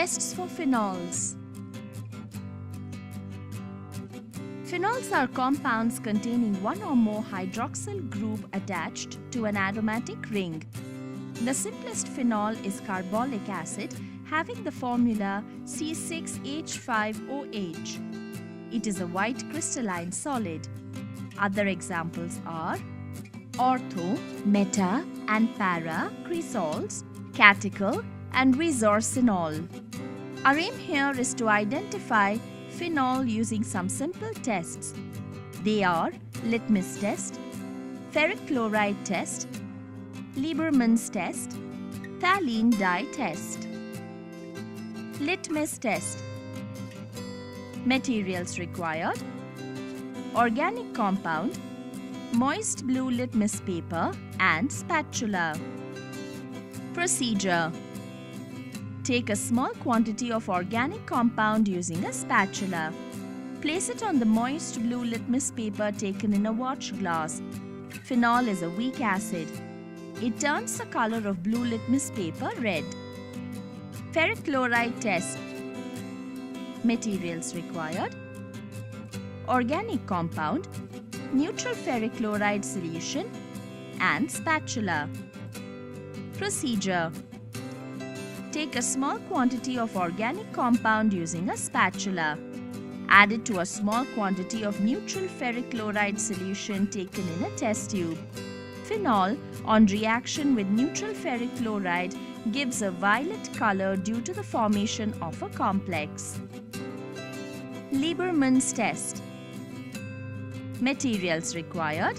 Tests for phenols. Phenols are compounds containing one or more hydroxyl group attached to an aromatic ring. The simplest phenol is carbolic acid, having the formula C6H5OH. It is a white crystalline solid. Other examples are ortho, meta and para cresols, catechol and resorcinol. Our aim here is to identify phenol using some simple tests. They are litmus test, ferric chloride test, Lieberman's test, phthalene dye test. Litmus test. Materials required: organic compound, moist blue litmus paper and spatula. Procedure: take a small quantity of organic compound using a spatula. Place it on the moist blue litmus paper taken in a watch glass. Phenol is a weak acid. It turns the color of blue litmus paper red. Ferric chloride test. Materials required: organic compound, neutral ferric chloride solution and spatula. Procedure: take a small quantity of organic compound using a spatula. Add it to a small quantity of neutral ferric chloride solution taken in a test tube. Phenol, on reaction with neutral ferric chloride, gives a violet color due to the formation of a complex. Lieberman's test. Materials required: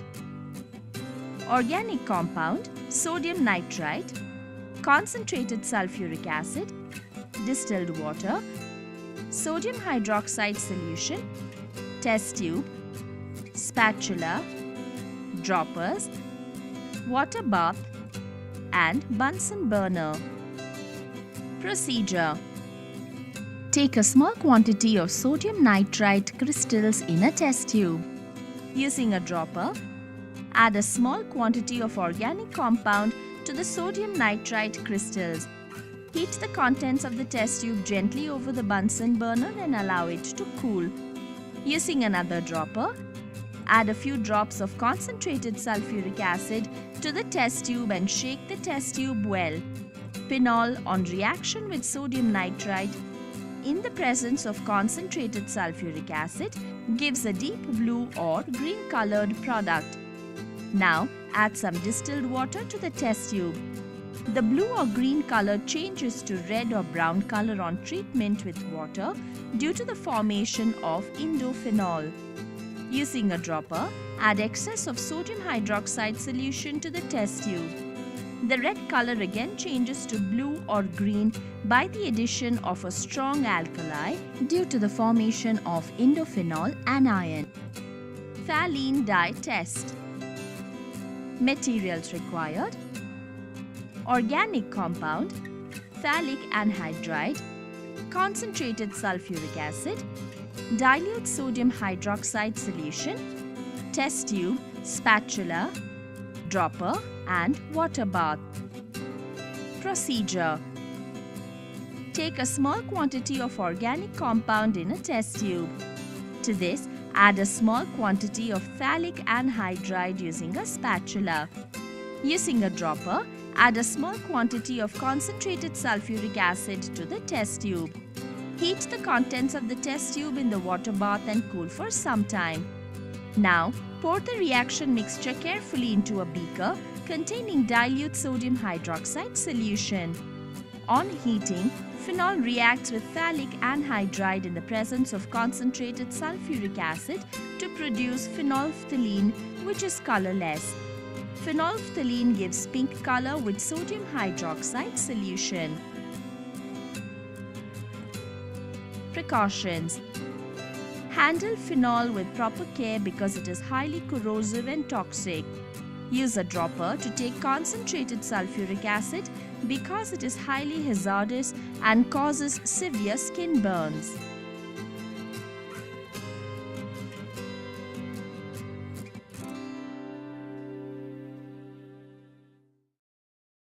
organic compound, sodium nitrite, concentrated sulfuric acid, distilled water, sodium hydroxide solution, test tube, spatula, droppers, water bath and Bunsen burner. Procedure: take a small quantity of sodium nitrite crystals in a test tube. Using a dropper, add a small quantity of organic compound to the sodium nitrite crystals. Heat the contents of the test tube gently over the Bunsen burner and allow it to cool. Using another dropper, add a few drops of concentrated sulfuric acid to the test tube and shake the test tube well. Phenol, on reaction with sodium nitrite in the presence of concentrated sulfuric acid, gives a deep blue or green colored product. Now add some distilled water to the test tube. The blue or green color changes to red or brown color on treatment with water due to the formation of indophenol. Using a dropper, add excess of sodium hydroxide solution to the test tube. The red color again changes to blue or green by the addition of a strong alkali due to the formation of indophenol anion. Phthalene dye test. Materials required: organic compound, phthalic anhydride, concentrated sulfuric acid, dilute sodium hydroxide solution, test tube, spatula, dropper and water bath. Procedure: take a small quantity of organic compound in a test tube. To this, add a small quantity of phthalic anhydride using a spatula. Using a dropper, add a small quantity of concentrated sulfuric acid to the test tube. Heat the contents of the test tube in the water bath and cool for some time. Now, pour the reaction mixture carefully into a beaker containing dilute sodium hydroxide solution. On heating, phenol reacts with phthalic anhydride in the presence of concentrated sulfuric acid to produce phenolphthalein, which is colorless. Phenolphthalein gives pink color with sodium hydroxide solution. Precautions: handle phenol with proper care because it is highly corrosive and toxic. Use a dropper to take concentrated sulfuric acid because it is highly hazardous and causes severe skin burns.